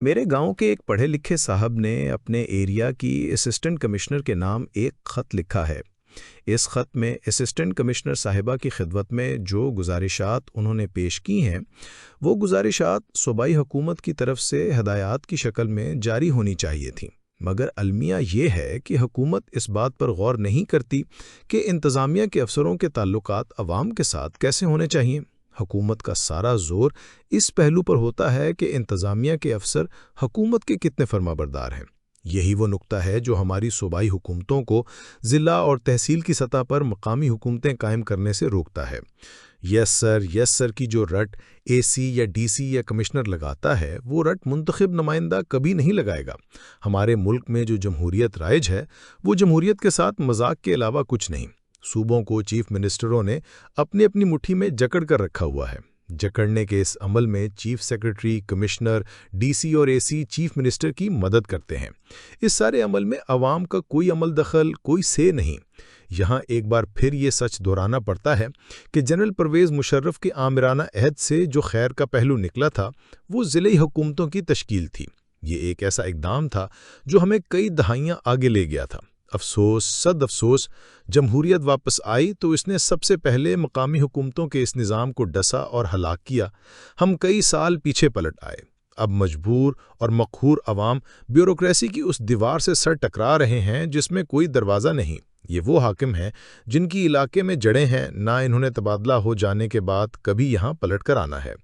मेरे गांव के एक पढ़े लिखे साहब ने अपने एरिया की असिस्टेंट कमिश्नर के नाम एक ख़त लिखा है। इस ख़त में असिस्टेंट कमिश्नर साहिबा की खिदमत में जो गुजारिशात उन्होंने पेश की हैं, वो गुजारिशात सूबाई हुकूमत की तरफ से हदायत की शक्ल में जारी होनी चाहिए थीं। मगर अलमिया ये है कि हुकूमत इस बात पर गौर नहीं करती कि इंतज़ामिया के अफसरों के ताल्लुकात अवाम के साथ कैसे होने चाहिए। हुकूमत का सारा जोर इस पहलू पर होता है कि इंतज़ामिया के अफसर हुकूमत के कितने फर्माबरदार हैं। यही वो नुक्ता है जो हमारी सूबाई हुकूमतों को ज़िला और तहसील की सतह पर मकामी हुकूमतें कायम करने से रोकता है। यस सर की जो रट एसी या डीसी या कमिश्नर लगाता है, वो रट मुंतखब नुमाइंदा कभी नहीं लगाएगा। हमारे मुल्क में जो जमहूरियत राइज है, वो जमहूरियत के साथ मजाक के अलावा कुछ नहीं। सूबों को चीफ मिनिस्टरों ने अपनी अपनी मुट्ठी में जकड़ कर रखा हुआ है। जकड़ने के इस अमल में चीफ सेक्रेटरी, कमिश्नर, डीसी और एसी चीफ मिनिस्टर की मदद करते हैं। इस सारे अमल में अवाम का कोई अमल दखल, कोई से नहीं। यहाँ एक बार फिर ये सच दोहराना पड़ता है कि जनरल परवेज़ मुशर्रफ के आमिराना अहद से जो खैर का पहलू निकला था, वो ज़िले हुकूमतों की तश्कील थी। ये एक ऐसा इक़दाम था जो हमें कई दहाइयाँ आगे ले गया था। अफसोस, सद अफसोस, जमहूरियत वापस आई तो इसने सबसे पहले मकामी हुकूमतों के इस निज़ाम को डसा और हलाक किया। हम कई साल पीछे पलट आए। अब मजबूर और मकहूर अवाम ब्यूरोक्रेसी की उस दीवार से सर टकरा रहे हैं जिसमें कोई दरवाज़ा नहीं। ये वो हाकिम हैं जिनकी इलाके में जड़ें हैं, ना इन्होंने तबादला हो जाने के बाद कभी यहाँ पलट कर आना है।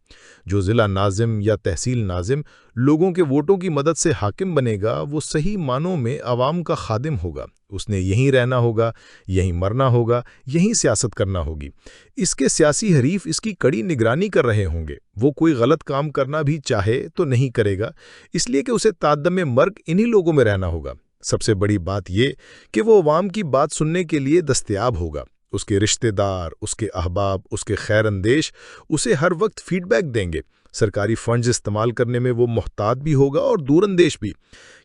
जो ज़िला नाज़िम या तहसील नाज़िम लोगों के वोटों की मदद से हाकिम बनेगा, वो सही मानों में अवाम का खादिम होगा। उसने यहीं रहना होगा, यहीं मरना होगा, यहीं सियासत करना होगी। इसके सियासी हरीफ इसकी कड़ी निगरानी कर रहे होंगे। वो कोई गलत काम करना भी चाहे तो नहीं करेगा, इसलिए कि उसे तादमे मर्ग इन्हीं लोगों में रहना होगा। सबसे बड़ी बात ये कि वो अवाम की बात सुनने के लिए दस्तयाब होगा। उसके रिश्तेदार, उसके अहबाब, उसके खैर अंदेश उसे हर वक्त फीडबैक देंगे। सरकारी फंड्स इस्तेमाल करने में वो मोहतात भी होगा और दूरअंदेश भी।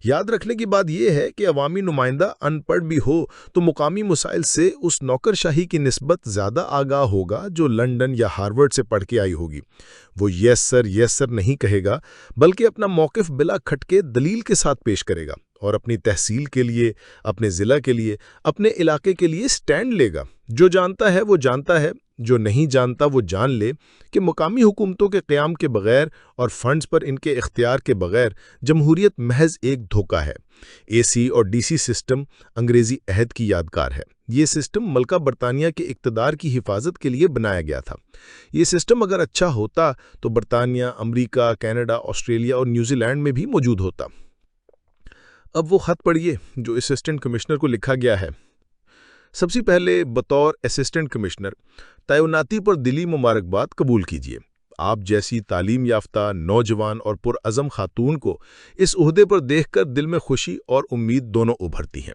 याद रखने की बात यह है कि अवामी नुमाइंदा अनपढ़ भी हो तो मुकामी मसाइल से उस नौकरशाही की निस्बत ज़्यादा आगाह होगा जो लंदन या हार्वर्ड से पढ़ के आई होगी। वो यस सर नहीं कहेगा, बल्कि अपना मौक़िफ़ बिला खटके दलील के साथ पेश करेगा और अपनी तहसील के लिए, अपने ज़िला के लिए, अपने इलाके के लिए स्टैंड लेगा। जो जानता है वो जानता है, जो नहीं जानता वो जान ले कि मुकामी हुकूमतों के क़याम के बगैर और फंड्स पर इनके इख्तियार के बगैर जमहूरियत महज एक धोखा है। एसी और डीसी सिस्टम अंग्रेज़ी अहद की यादगार है। ये सिस्टम मलका बरतानिया के इक़्तिदार की हिफाजत के लिए बनाया गया था। ये सिस्टम अगर अच्छा होता तो बरतानिया, अमरीका, कनाडा, ऑस्ट्रेलिया और न्यूजीलैंड में भी मौजूद होता। अब वो ख़त पढ़िए जो असिस्टेंट कमिश्नर को लिखा गया है। सबसे पहले बतौर असिस्टेंट कमिश्नर तैनाती पर दिली मुबारकबाद कबूल कीजिए। आप जैसी तालीम याफ्ता, नौजवान और पुरअज़म खातून को इस ओहदे पर देखकर दिल में खुशी और उम्मीद दोनों उभरती हैं।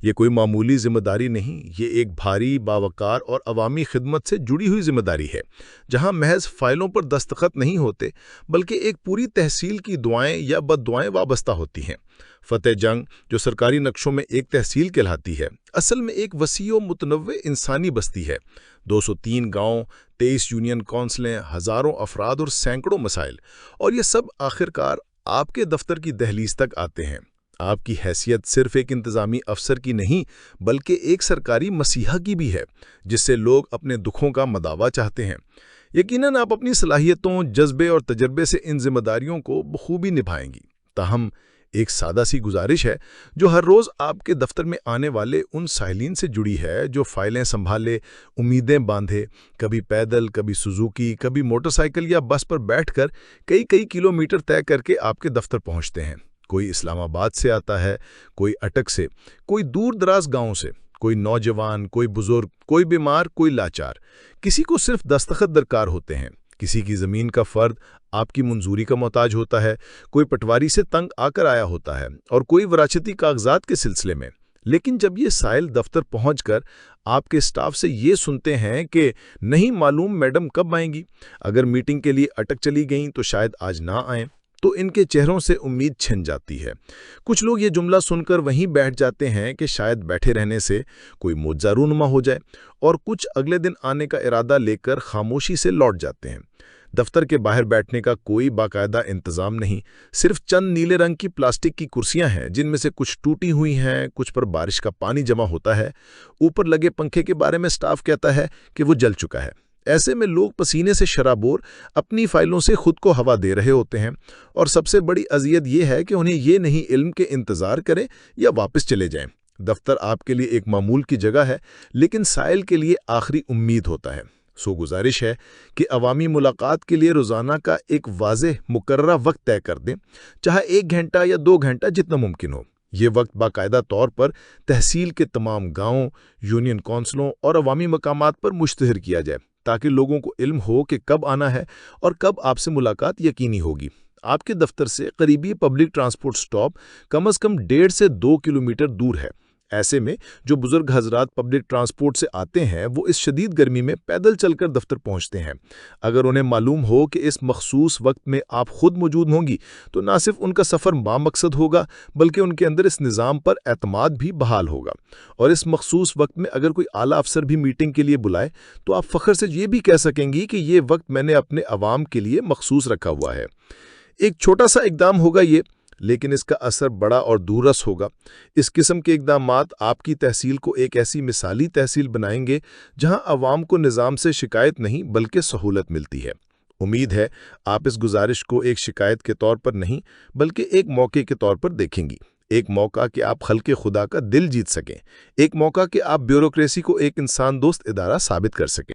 ये कोई मामूली जिम्मेदारी नहीं, ये एक भारी, बावकार और अवामी खिदमत से जुड़ी हुई जिम्मेदारी है, जहां महज फाइलों पर दस्तखत नहीं होते, बल्कि एक पूरी तहसील की दुआएं या बद्दुआएं वाबस्ता होती हैं। फतेह जंग, जो सरकारी नक्शों में एक तहसील कहलाती है, असल में एक वसी व मुतनव्वे इंसानी बस्ती है। 203 गांव, 23 यूनियन कौंसलें, हज़ारों अफराद और सैकड़ों मसाइल, और ये सब आखिरकार आपके दफ्तर की दहलीज तक आते हैं। आपकी हैसियत सिर्फ एक इंतज़ामी अफसर की नहीं, बल्कि एक सरकारी मसीहा की भी है, जिससे लोग अपने दुखों का मदावा चाहते हैं। यकीनन आप अपनी सलाहियतों, जज्बे और तजर्बे से इन जिम्मेदारियों को बखूबी निभाएंगी। ताहम एक सादा सी गुजारिश है जो हर रोज़ आपके दफ्तर में आने वाले उन साइलिन से जुड़ी है जो फाइलें संभाले, उम्मीदें बांधे, कभी पैदल, कभी सुजुकी, कभी मोटरसाइकिल या बस पर बैठकर कई कई किलोमीटर तय करके आपके दफ्तर पहुंचते हैं। कोई इस्लामाबाद से आता है, कोई अटक से, कोई दूर दराज गाँव से, कोई नौजवान, कोई बुजुर्ग, कोई बीमार, कोई लाचार। किसी को सिर्फ दस्तखत दरकार होते हैं, किसी की ज़मीन का फ़र्द आपकी मंजूरी का मोहताज होता है, कोई पटवारी से तंग आकर आया होता है और कोई वरासती कागजात के सिलसिले में। लेकिन जब ये साइल दफ्तर पहुंचकर आपके स्टाफ से ये सुनते हैं कि नहीं मालूम मैडम कब आएंगी, अगर मीटिंग के लिए अटक चली गईं तो शायद आज ना आएं, तो इनके चेहरों से उम्मीद छिन जाती है। कुछ लोग ये जुमला सुनकर वहीं बैठ जाते हैं कि शायद बैठे रहने से कोई मुआवजा रूनुमा हो जाए, और कुछ अगले दिन आने का इरादा लेकर खामोशी से लौट जाते हैं। دفتر کے باہر بیٹھنے کا کوئی باقاعدہ انتظام نہیں، صرف چند نیلے رنگ کی پلاسٹک کی کرسیاں ہیں جن میں سے کچھ ٹوٹی ہوئی ہیں، کچھ پر بارش کا پانی جمع ہوتا ہے۔ اوپر لگے پنکھے کے بارے میں سٹاف کہتا ہے کہ وہ جل چکا ہے۔ ایسے میں لوگ پسینے سے شرابور اپنی فائلوں سے خود کو ہوا دے رہے ہوتے ہیں، اور سب سے بڑی اذیت یہ ہے کہ انہیں یہ نہیں علم کے انتظار کریں یا واپس چلے جائیں۔ دفتر آپ کے لیے ایک معمول کی جگہ ہے، لیکن سائل کے لیے آخری امید ہوتا ہے۔ گزارش ہے کہ عوامی ملاقات کے لیے روزانہ کا ایک واضح مقررہ وقت طے کر دیں، چاہے 1 گھنٹہ یا 2 گھنٹہ جتنا ممکن ہو۔ یہ وقت باقاعدہ طور پر تحصیل کے تمام گاؤں، یونین کونسلوں اور عوامی مقامات پر مشتہر کیا جائے تاکہ لوگوں کو علم ہو کہ کب آنا ہے اور کب آپ سے ملاقات یقینی ہوگی۔ آپ کے دفتر سے قریبی پبلک ٹرانسپورٹ سٹاپ کم از کم 1.5 سے 2 کلومیٹر دور ہے۔ ایسے میں جو بزرگ حضرات پبلک ٹرانسپورٹ سے آتے ہیں وہ اس شدید گرمی میں پیدل چل کر دفتر پہنچتے ہیں۔ اگر انہیں معلوم ہو کہ اس مخصوص وقت میں آپ خود موجود ہوں گی تو نہ صرف ان کا سفر مقصد ہوگا بلکہ ان کے اندر اس نظام پر اعتماد بھی بحال ہوگا۔ اور اس مخصوص وقت میں اگر کوئی اعلیٰ افسر بھی میٹنگ کے لیے بلائے تو آپ فخر سے یہ بھی کہہ سکیں گی کہ یہ وقت میں نے اپنے عوام کے لیے مخصوص رکھا ہوا ہے۔ ایک چھوٹا سا اقدام ہوگا یہ، لیکن اس کا اثر بڑا اور دوررس ہوگا۔ اس قسم کے اقدامات آپ کی تحصیل کو ایک ایسی مثالی تحصیل بنائیں گے جہاں عوام کو نظام سے شکایت نہیں بلکہ سہولت ملتی ہے۔ امید ہے آپ اس گزارش کو ایک شکایت کے طور پر نہیں بلکہ ایک موقع کے طور پر دیکھیں گی۔ ایک موقع کہ آپ خلق خدا کا دل جیت سکیں، ایک موقع کہ آپ بیوروکریسی کو ایک انسان دوست ادارہ ثابت کر سکیں۔